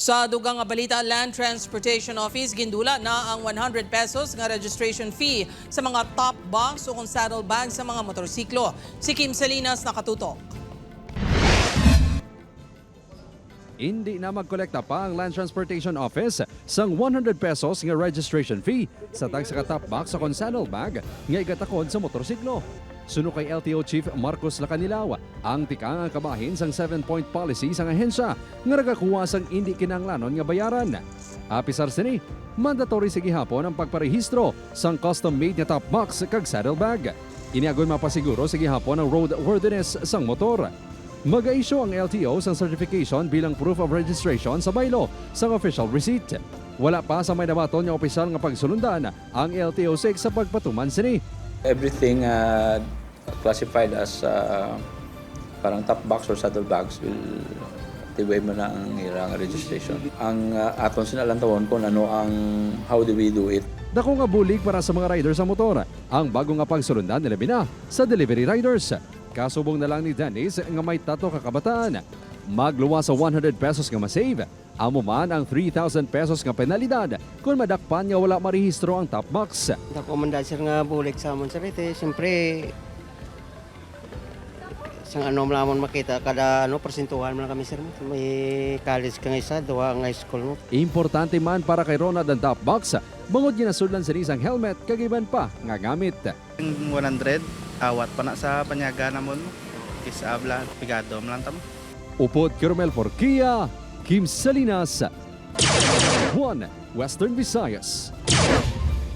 Sa dugang nga balita, Land Transportation Office gindula na ang 100 pesos nga registration fee sa mga top box o kung saddlebag sa mga motorsiklo. Si Kim Salinas nakatutok. Hindi na magkolekta pa ang Land Transportation Office sang 100 pesos nga registration fee sa tag sa top box o kung saddlebag nga igatakod sa motorsiklo. Suno kay LTO Chief Marcos Lacanilaw, ang tikang kabahin sang 7-point policy sang ahensya nga nagakuha sang hindi kinahanglanon nga bayaran. Apisar sini, mandatory sa gihapon ang pagparehistro sang custom-made nga top box kag saddlebag. Iniagon mapasiguro sa gihapon ang roadworthiness sang motor. Mag-a-issue ang LTO sang certification bilang proof of registration sa baylo sang official receipt. Wala pa sa may nabaton nga opisyal nga pagsulundan ang LTO-6 sa pagpatuman sini. Everything classified as parang top box or saddlebags will tiway mo na ang ilang registration. Ang aton sinalantawan kung ano ang how do we do it. Dako nga bulig para sa mga riders sa motor ang bago nga pagsulundan nila bina sa delivery riders. Kasubong na lang ni Dennis nga may tato kakabataan. Magluwa sa 100 pesos nga masave. Amo man ang 3,000 pesos nga penalidad kung madakpan nga wala marehistro ang top box. Nakomanda sir nga bulik sa amon sir ite. Siyempre, isang ano lamang makita kada persentuhan mo lang kami sir. May college ka nga isa, duwa nga school mo. Importante man para kay Ronald ang top box. Bangod ginasudlan sa isang helmet kagiban pa nga gamit. 100 awat pa na sa panyaga namon mo. Kisa abla pigado man lang tamo. Upod Kirmel Porquia, Kim Salinas, 1 Western Visayas.